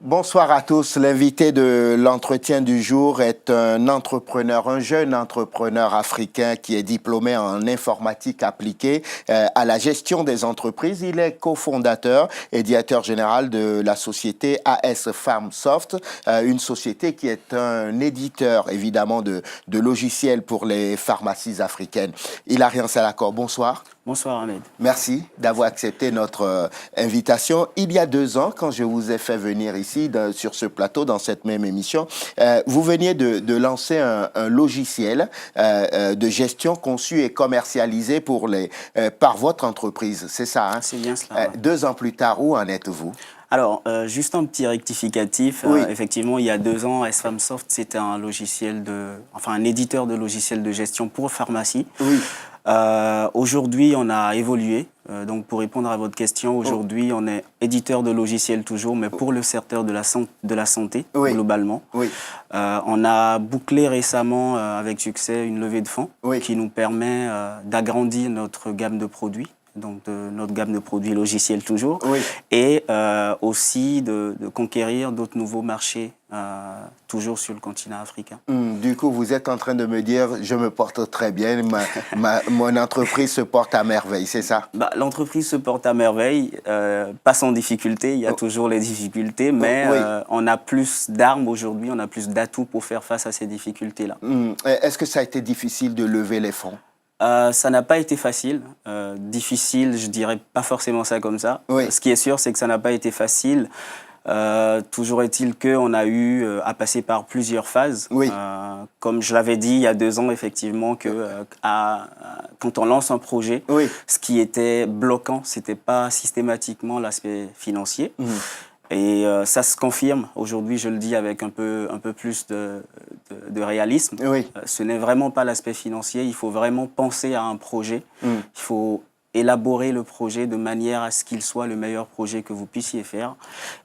Bonsoir à tous. L'invité de l'entretien du jour est un entrepreneur, un jeune entrepreneur africain qui est diplômé en informatique appliquée à la gestion des entreprises. Il est cofondateur et directeur général de la société AS Pharmsoft, une société qui est un éditeur évidemment de logiciels pour les pharmacies africaines. Hilarian Salakor, bonsoir. Bonsoir Ahmed. Merci d'avoir accepté notre invitation. Il y a 2 ans, quand je vous ai fait venir ici sur ce plateau, dans cette même émission, vous veniez de lancer un logiciel de gestion conçu et commercialisé par votre entreprise. C'est ça, hein? C'est bien cela. 2 ans plus tard, où en êtes-vous? Alors, juste un petit rectificatif. Oui. Effectivement, il y a 2 ans, AS Pharmsoft, c'était un un éditeur de logiciels de gestion pour pharmacie. Oui. Aujourd'hui, on a évolué. Donc, pour répondre à votre question, aujourd'hui, on est éditeur de logiciels toujours, mais pour le secteur de la santé, oui, globalement. Oui. On a bouclé récemment, avec succès, une levée de fonds qui nous permet d'agrandir notre gamme de produits. Donc notre gamme de produits logiciels toujours, et aussi de conquérir d'autres nouveaux marchés, toujours sur le continent africain. Du coup, vous êtes en train de me dire, je me porte très bien, mon entreprise se porte à merveille, c'est ça? L'entreprise se porte à merveille, pas sans difficulté, il y a toujours les difficultés, mais on a plus d'armes aujourd'hui, on a plus d'atouts pour faire face à ces difficultés-là. Est-ce que ça a été difficile de lever les fonds? Ça n'a pas été facile. Difficile, je dirais pas forcément ça comme ça. Ce qui est sûr, c'est que ça n'a pas été facile. Toujours est-il qu'on a eu à passer par plusieurs phases. Comme je l'avais dit il y a 2 ans, effectivement, quand on lance un projet, ce qui était bloquant, c'était pas systématiquement l'aspect financier. Et ça se confirme. Aujourd'hui, je le dis avec un peu plus de réalisme. Ce n'est vraiment pas l'aspect financier. Il faut vraiment penser à un projet. Il faut élaborer le projet de manière à ce qu'il soit le meilleur projet que vous puissiez faire.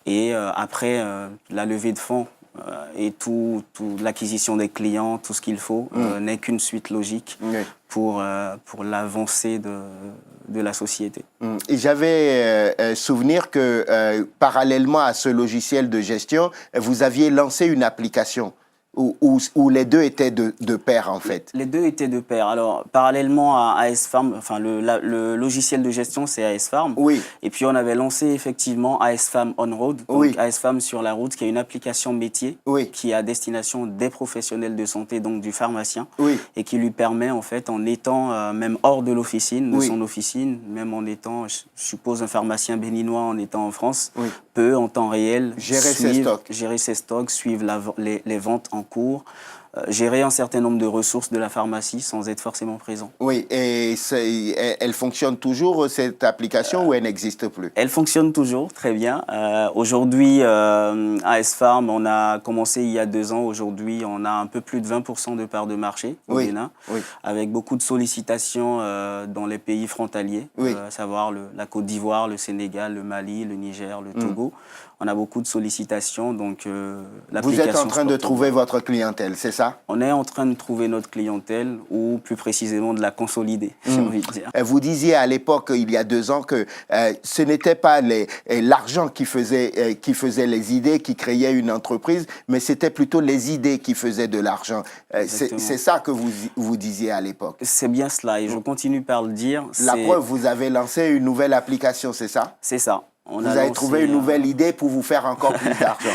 Et après, la levée de fonds et l'acquisition des clients, tout ce qu'il faut, n'est qu'une suite logique pour l'avancée de la société. Et j'avais souvenir que parallèlement à ce logiciel de gestion, vous aviez lancé une application où les deux étaient de pair en fait. Les deux étaient de pair. Alors parallèlement à AS Pharm, enfin le logiciel de gestion c'est AS Pharm. Et puis on avait lancé effectivement AS Pharm On Road, donc AS Pharm sur la route, qui est une application métier qui est à destination des professionnels de santé, donc du pharmacien, et qui lui permet en fait, en étant même hors de l'officine, de son officine, même en étant, je suppose, un pharmacien béninois en étant en France, peut en temps réel gérer ses stocks, suivre les ventes en cours, gérer un certain nombre de ressources de la pharmacie sans être forcément présent. Et elle fonctionne toujours, cette application, ou elle n'existe plus? Elle fonctionne toujours, très bien. Aujourd'hui, AS Pharm, on a commencé il y a 2 ans. Aujourd'hui, on a un peu plus de 20% de part de marché au Bénin, avec beaucoup de sollicitations dans les pays frontaliers, à savoir la Côte d'Ivoire, le Sénégal, le Mali, le Niger, le Togo. On a beaucoup de sollicitations, donc l'application... Vous êtes en train de trouver votre clientèle, c'est ça? On est en train de trouver notre clientèle, ou plus précisément de la consolider, j'ai envie de dire. Vous disiez à l'époque, il y a 2 ans, que ce n'était pas l'argent qui faisait les idées, qui créait une entreprise, mais c'était plutôt les idées qui faisaient de l'argent. C'est ça que vous disiez à l'époque? C'est bien cela, et je continue par le dire. La preuve, vous avez lancé une nouvelle application, c'est ça? C'est ça. Vous avez trouvé une nouvelle idée pour vous faire encore plus d'argent.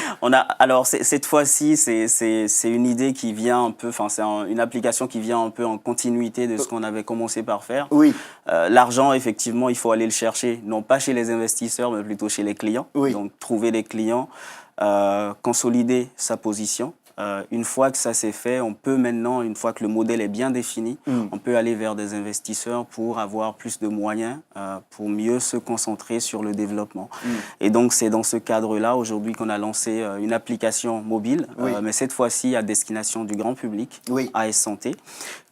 Alors, cette fois-ci, c'est une idée qui vient un peu, enfin, c'est une application qui vient un peu en continuité de ce qu'on avait commencé par faire. L'argent, effectivement, il faut aller le chercher, non pas chez les investisseurs, mais plutôt chez les clients. Donc, trouver les clients, consolider sa position. Une fois que ça s'est fait, on peut maintenant, une fois que le modèle est bien défini, on peut aller vers des investisseurs pour avoir plus de moyens, pour mieux se concentrer sur le développement. Et donc, c'est dans ce cadre-là, aujourd'hui, qu'on a lancé une application mobile, mais cette fois-ci à destination du grand public, AS Santé,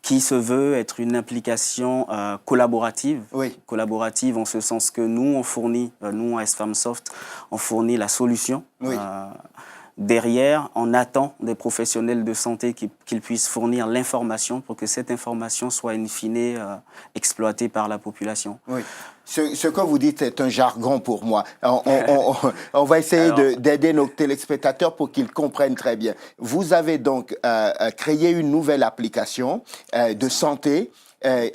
qui se veut être une application collaborative. Collaborative en ce sens que nous, on fournit, nous, AS Pharmsoft, on fournit la solution. Derrière, on attend des professionnels de santé qu'ils puissent fournir l'information pour que cette information soit in fine exploitée par la population. Oui. Ce que vous dites est un jargon pour moi. On va essayer d'aider nos téléspectateurs pour qu'ils comprennent très bien. Vous avez donc créé une nouvelle application de santé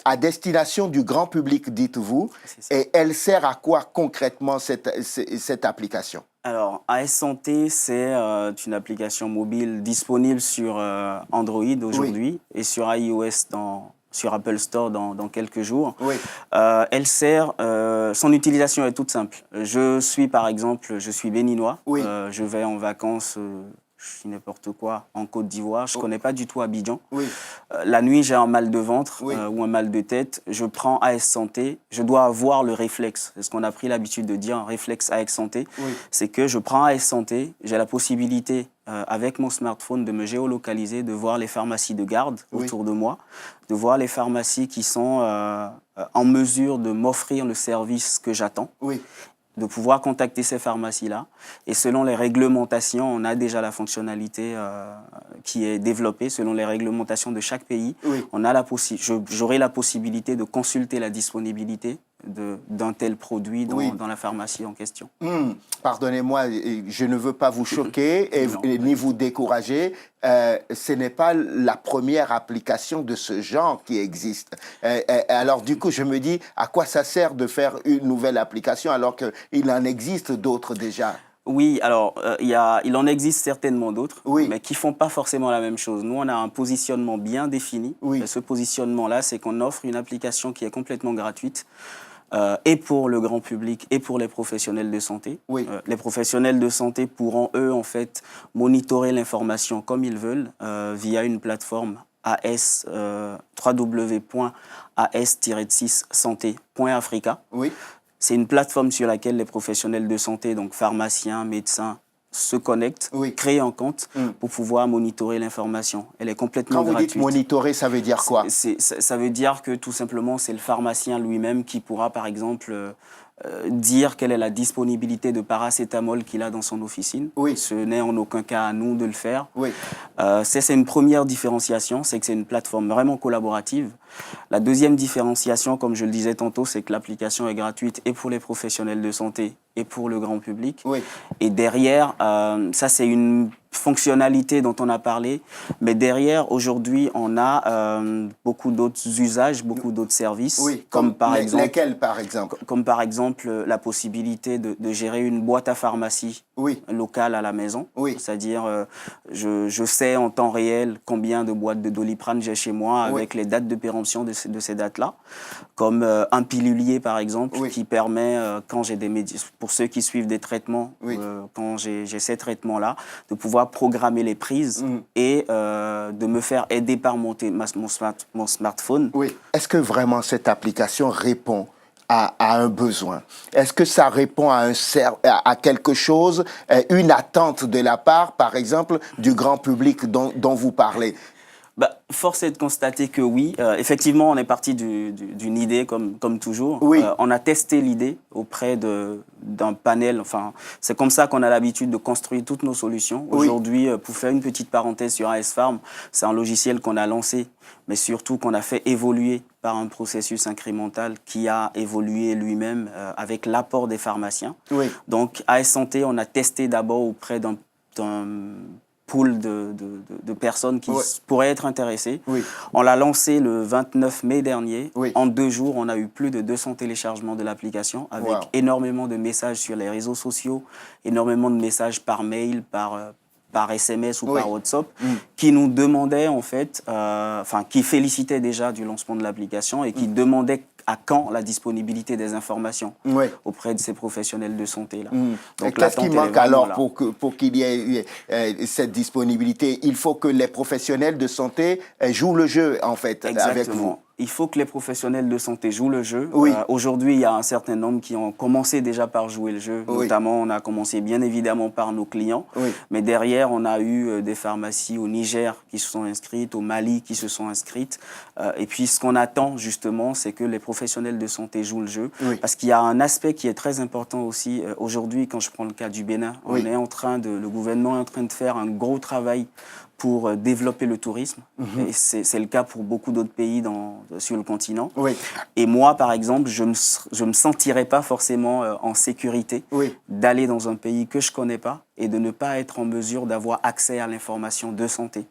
à destination du grand public, dites-vous. Et elle sert à quoi concrètement cette application? Alors, AS Santé, c'est une application mobile disponible sur Android aujourd'hui et sur iOS sur Apple Store dans quelques jours. Oui. Elle sert, son utilisation est toute simple. Je suis béninois. Oui. Je vais en vacances, je dis n'importe quoi, en Côte d'Ivoire. Je ne connais pas du tout Abidjan. Oui. La nuit, j'ai un mal de ventre Oui. ou un mal de tête. Je prends AS Santé. Je dois avoir le réflexe. C'est ce qu'on a pris l'habitude de dire, un réflexe AS Santé. Oui. C'est que je prends AS Santé. J'ai la possibilité, avec mon smartphone, de me géolocaliser, de voir les pharmacies de garde autour de moi, de voir les pharmacies qui sont en mesure de m'offrir le service que j'attends. Oui. De pouvoir contacter ces pharmacies-là. Et selon les réglementations, on a déjà la fonctionnalité qui est développée. Selon les réglementations de chaque pays, j'aurai la possibilité de consulter la disponibilité d'un tel produit dans la pharmacie en question. Pardonnez-moi, je ne veux pas vous choquer ni vous décourager. Ce n'est pas la première application de ce genre qui existe. Alors du coup, je me dis, à quoi ça sert de faire une nouvelle application alors qu'il en existe d'autres déjà? Oui, alors il en existe certainement d'autres, oui, mais qui ne font pas forcément la même chose. Nous, on a un positionnement bien défini. Oui. Et ce positionnement-là, c'est qu'on offre une application qui est complètement gratuite, et pour le grand public et pour les professionnels de santé. Oui. Les professionnels de santé pourront, eux, en fait, monitorer l'information comme ils veulent via une plateforme www.as-santé.africa. Oui. C'est une plateforme sur laquelle les professionnels de santé, donc pharmaciens, médecins, se connectent, créent un compte pour pouvoir monitorer l'information. Elle est complètement gratuite. Quand vous dites monitorer, ça veut dire quoi? Ça veut dire que tout simplement, c'est le pharmacien lui-même qui pourra, par exemple, dire quelle est la disponibilité de paracétamol qu'il a dans son officine. Oui. Ce n'est en aucun cas à nous de le faire. Oui. C'est une première différenciation, c'est que c'est une plateforme vraiment collaborative. La deuxième différenciation, comme je le disais tantôt, c'est que l'application est gratuite et pour les professionnels de santé et pour le grand public. Oui. Et derrière, ça c'est une fonctionnalité dont on a parlé, mais derrière, aujourd'hui, on a beaucoup d'autres usages, beaucoup d'autres services. Oui, comme par exemple, lesquels, par exemple? Comme par exemple la possibilité de gérer une boîte à pharmacie locale à la maison. Oui. C'est-à-dire, je sais en temps réel combien de boîtes de Doliprane j'ai chez moi avec les dates de péremption de ces dates-là. Comme un pilulier, par exemple, qui permet, quand j'ai pour ceux qui suivent des traitements, quand j'ai ces traitements-là, de pouvoir programmer les prises et de me faire aider par mon smartphone. Oui. Est-ce que vraiment cette application répond à un besoin? Est-ce que ça répond à quelque chose, une attente de la part, par exemple, du grand public dont vous parlez? Force est de constater que oui. Effectivement, on est parti d'une idée comme toujours. Oui. On a testé l'idée auprès d'un panel. Enfin, c'est comme ça qu'on a l'habitude de construire toutes nos solutions. Aujourd'hui, pour faire une petite parenthèse sur AS Pharm, c'est un logiciel qu'on a lancé, mais surtout qu'on a fait évoluer par un processus incrémental qui a évolué lui-même avec l'apport des pharmaciens. Oui. Donc, AS Santé, on a testé d'abord auprès d'un pool de personnes qui pourraient être intéressées. Oui. On l'a lancé le 29 mai dernier. Oui. En 2 jours, on a eu plus de 200 téléchargements de l'application avec énormément de messages sur les réseaux sociaux, énormément de messages par mail, par SMS ou par WhatsApp, qui nous demandaient en fait, qui félicitaient déjà du lancement de l'application et qui demandaient à quand la disponibilité des informations auprès de ces professionnels de santé-là. Donc, qu'est-ce qui manque alors pour qu'il y ait cette disponibilité? Il faut que les professionnels de santé jouent le jeu, en fait, avec vous. il faut que les professionnels de santé jouent le jeu. Oui. Aujourd'hui, il y a un certain nombre qui ont commencé déjà par jouer le jeu. Oui. Notamment, on a commencé bien évidemment par nos clients. Oui. Mais derrière, on a eu des pharmacies au Niger qui se sont inscrites, au Mali qui se sont inscrites. Et puis, ce qu'on attend justement, c'est que les professionnels de santé jouent le jeu. Oui. Parce qu'il y a un aspect qui est très important aussi. Aujourd'hui, quand je prends le cas du Bénin, Oui. le gouvernement est en train de faire un gros travail pour développer le tourisme. Et c'est le cas pour beaucoup d'autres pays sur le continent. Oui. Et moi, par exemple, je me sentirais pas forcément en sécurité d'aller dans un pays que je connais pas et de ne pas être en mesure d'avoir accès à l'information de santé.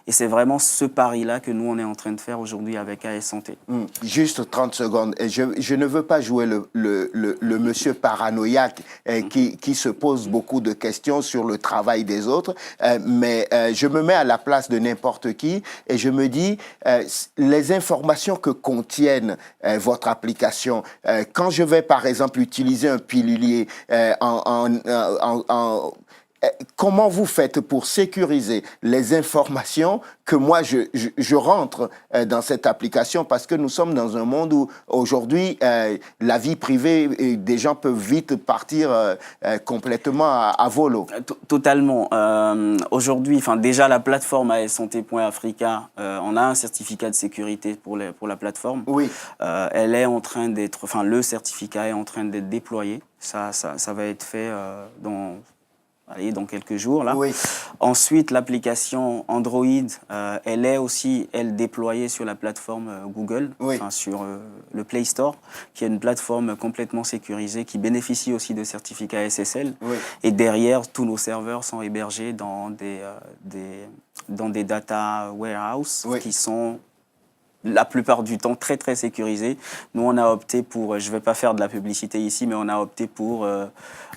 Et c'est vraiment ce pari-là que nous, on est en train de faire aujourd'hui avec AS Santé. Juste 30 secondes. Je ne veux pas jouer le monsieur paranoïaque qui se pose beaucoup de questions sur le travail des autres, mais je me mets à la place de n'importe qui et je me dis, les informations que contiennent votre application, quand je vais par exemple utiliser un pilulier comment vous faites pour sécuriser les informations que moi je rentre dans cette application, parce que nous sommes dans un monde où aujourd'hui la vie privée des gens peuvent vite partir complètement à volo. Totalement. Aujourd'hui, déjà la plateforme ASSanté.Africa, on a un certificat de sécurité pour la plateforme. Oui. Elle est en train d'être, le certificat est en train d'être déployé. Ça va être fait dans quelques jours. Là. Oui. Ensuite, l'application Android, elle est aussi, déployée sur la plateforme Google, sur le Play Store, qui est une plateforme complètement sécurisée, qui bénéficie aussi de certificats SSL. Oui. Et derrière, tous nos serveurs sont hébergés dans des data warehouses qui sont la plupart du temps très très sécurisés. Nous, on a opté pour, je ne vais pas faire de la publicité ici, mais on a opté pour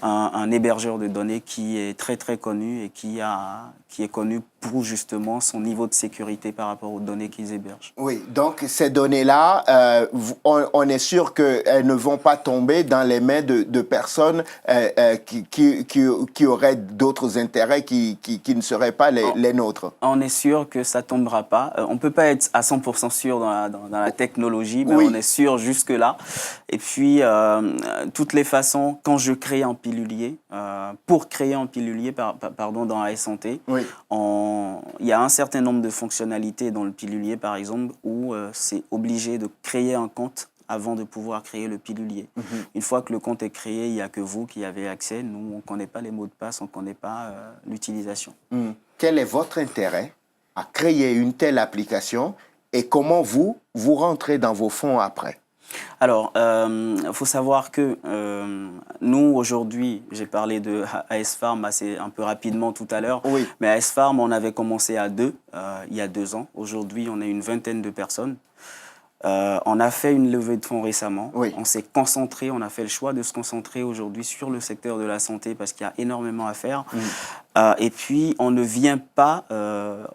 un hébergeur de données qui est très très connu et qui est connu pour justement son niveau de sécurité par rapport aux données qu'ils hébergent. Oui, donc ces données-là, on est sûr qu'elles ne vont pas tomber dans les mains de personnes qui auraient d'autres intérêts qui ne seraient pas les nôtres. On est sûr que ça ne tombera pas. On ne peut pas être à 100% sûr dans la technologie, mais on est sûr jusque-là. Et puis, toutes les façons, quand je crée un pilulier, pour créer un pilulier dans AS Santé, il y a un certain nombre de fonctionnalités dans le pilulier, par exemple, où c'est obligé de créer un compte avant de pouvoir créer le pilulier. Une fois que le compte est créé, il n'y a que vous qui avez accès. Nous, on ne connaît pas les mots de passe, on ne connaît pas l'utilisation. Quel est votre intérêt à créer une telle application et comment vous rentrez dans vos fonds après? Alors, il faut savoir que nous, aujourd'hui, j'ai parlé de AS Pharm un peu rapidement tout à l'heure, mais AS Pharm, on avait commencé à 2 il y a 2 ans. Aujourd'hui, on est une vingtaine de personnes. On a fait une levée de fonds récemment. On s'est concentré, on a fait le choix de se concentrer aujourd'hui sur le secteur de la santé parce qu'il y a énormément à faire. Et puis, on ne vient pas,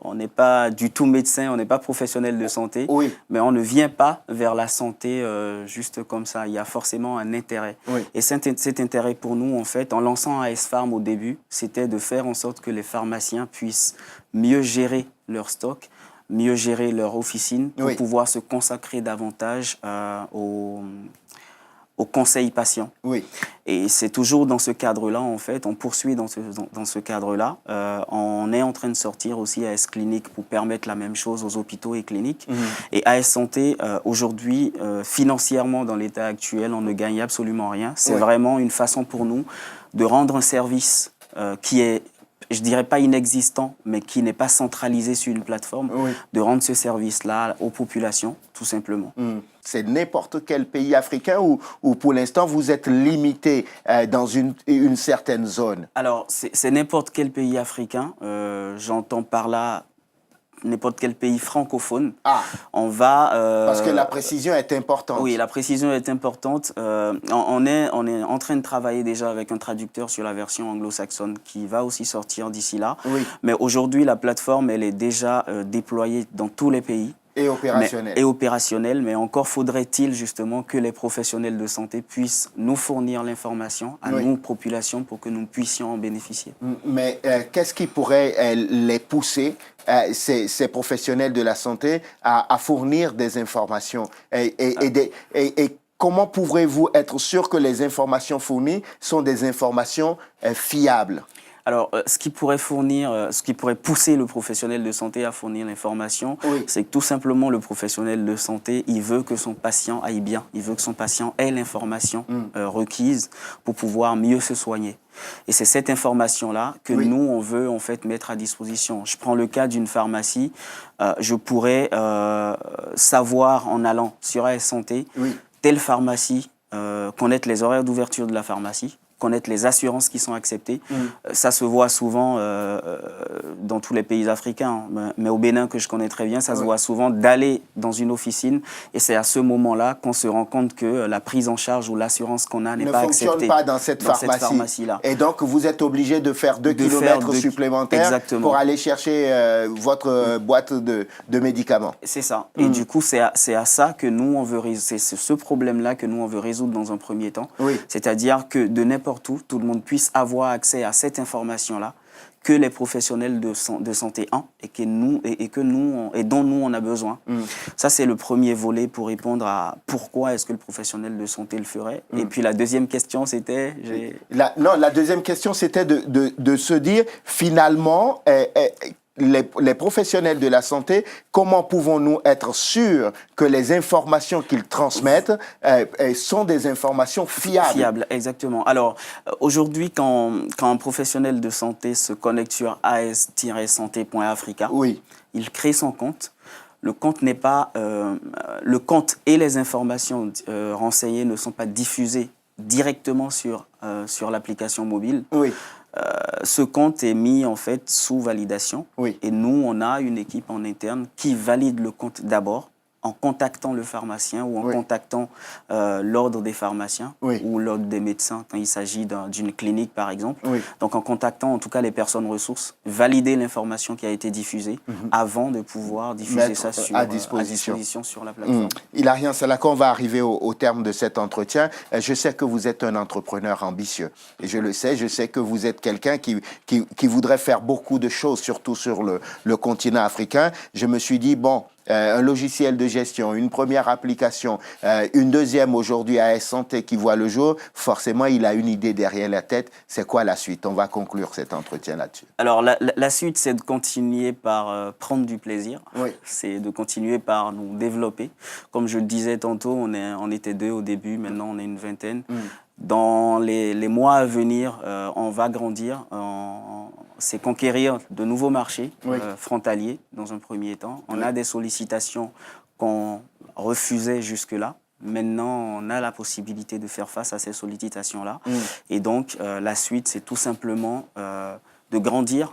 on n'est pas du tout médecin, on n'est pas professionnel de santé, mais on ne vient pas vers la santé juste comme ça. Il y a forcément un intérêt. Et cet intérêt pour nous, en fait, en lançant AS Pharm au début, c'était de faire en sorte que les pharmaciens puissent mieux gérer leur stock, mieux gérer leur officine pour pouvoir se consacrer davantage au conseil patient. Et c'est toujours dans ce cadre-là, en fait, on poursuit dans ce cadre-là. On est en train de sortir aussi AS Clinique pour permettre la même chose aux hôpitaux et cliniques. Et AS Santé, aujourd'hui, financièrement, dans l'état actuel, on ne gagne absolument rien. C'est vraiment une façon pour nous de rendre un service qui est, je dirais pas inexistant, mais qui n'est pas centralisé sur une plateforme, de rendre ce service-là aux populations, tout simplement. C'est n'importe quel pays africain ou pour l'instant vous êtes limité dans une certaine zone? Alors, c'est n'importe quel pays africain. J'entends par là n'importe quel pays francophone. On va... parce que la précision est importante. Oui, la précision est importante. On est en train de travailler déjà avec un traducteur sur la version anglo-saxonne qui va aussi sortir d'ici là. Mais aujourd'hui, la plateforme, elle est déjà déployée dans tous les pays. Et opérationnel, mais encore faudrait-il justement que les professionnels de santé puissent nous fournir l'information à nous, population, pour que nous puissions en bénéficier. Mais qu'est-ce qui pourrait les pousser, ces professionnels de la santé, à fournir des informations et comment pourrez-vous être sûr que les informations fournies sont des informations fiables? Alors, ce qui pourrait pousser le professionnel de santé à fournir l'information, c'est que tout simplement le professionnel de santé, il veut que son patient aille bien, il veut que son patient ait l'information requise pour pouvoir mieux se soigner. Et c'est cette information-là que nous, on veut en fait mettre à disposition. Je prends le cas d'une pharmacie, je pourrais savoir en allant sur AS Santé, telle pharmacie, connaître les horaires d'ouverture de la pharmacie, connaître les assurances qui sont acceptées. Ça se voit souvent dans tous les pays africains, mais au Bénin, que je connais très bien, ça se voit souvent d'aller dans une officine et c'est à ce moment-là qu'on se rend compte que la prise en charge ou l'assurance qu'on a n'est pas acceptée. Ne fonctionne pas dans cette pharmacie-là. Et donc, vous êtes obligé de faire 2 kilomètres supplémentaires pour aller chercher votre boîte de médicaments. C'est ça. Et du coup, c'est à ça que nous, on veut résoudre. C'est ce problème-là que nous, on veut résoudre dans un premier temps. C'est-à-dire que de n'importe où, tout le monde puisse avoir accès à cette information-là que les professionnels de santé ont et dont nous, on a besoin. Ça, c'est le premier volet pour répondre à pourquoi est-ce que le professionnel de santé le ferait. Et puis la deuxième question, c'était... La deuxième question, c'était de se dire, finalement... Les professionnels de la santé, comment pouvons-nous être sûrs que les informations qu'ils transmettent sont des informations fiables? Fiables, exactement. Alors, aujourd'hui, quand un professionnel de santé se connecte sur as-santé.africa, il crée son compte. Le compte n'est pas... le compte et les informations renseignées ne sont pas diffusées directement sur l'application mobile. Ce compte est mis en fait sous validation et nous, on a une équipe en interne qui valide le compte d'abord en contactant le pharmacien ou en contactant l'ordre des pharmaciens ou l'ordre des médecins quand il s'agit d'une clinique par exemple. Donc en contactant en tout cas les personnes ressources, valider l'information qui a été diffusée avant de pouvoir diffuser ça à disposition sur la plateforme. Ilarian Salako, on va arriver au terme de cet entretien. Je sais que vous êtes un entrepreneur ambitieux et je le sais, je sais que vous êtes quelqu'un qui voudrait faire beaucoup de choses, surtout sur le continent africain. Je me suis dit, bon, un logiciel de gestion, une première application, une deuxième aujourd'hui AS Santé qui voit le jour, forcément, il a une idée derrière la tête. C'est quoi la suite? On va conclure cet entretien là-dessus. Alors, la suite, c'est de continuer par prendre du plaisir. C'est de continuer par nous développer. Comme je le disais tantôt, on était 2 au début, maintenant on est une vingtaine. Dans les mois à venir, on va grandir. C'est conquérir de nouveaux marchés frontaliers dans un premier temps. On a des sollicitations qu'on refusait jusque-là. Maintenant, on a la possibilité de faire face à ces sollicitations-là. Et donc, la suite, c'est tout simplement de grandir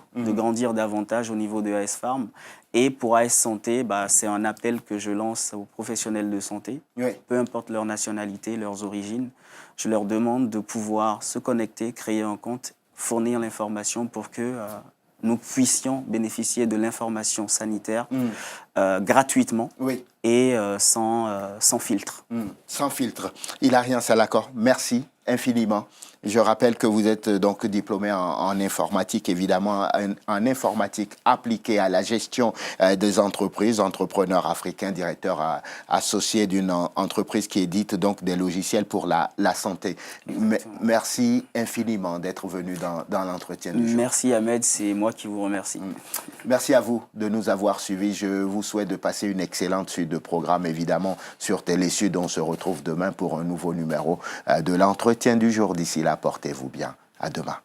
davantage au niveau de AS Pharm. Et pour AS Santé, c'est un appel que je lance aux professionnels de santé, peu importe leur nationalité, leurs origines. Je leur demande de pouvoir se connecter, créer un compte, fournir l'information pour que nous puissions bénéficier de l'information sanitaire gratuitement et sans filtre. Sans filtre. Ilarian Salako, merci infiniment. Je rappelle que vous êtes donc diplômé en informatique, évidemment, en informatique appliquée à la gestion des entreprises, entrepreneur africain, directeur associé d'une entreprise qui édite donc des logiciels pour la santé. Merci infiniment d'être venu dans l'entretien du jour. Merci Ahmed, c'est moi qui vous remercie. Merci à vous de nous avoir suivis. Je vous souhaite de passer une excellente suite de programmes, évidemment, sur Télé Sud. On se retrouve demain pour un nouveau numéro de l'entretien du jour. D'ici là, portez-vous bien. À demain.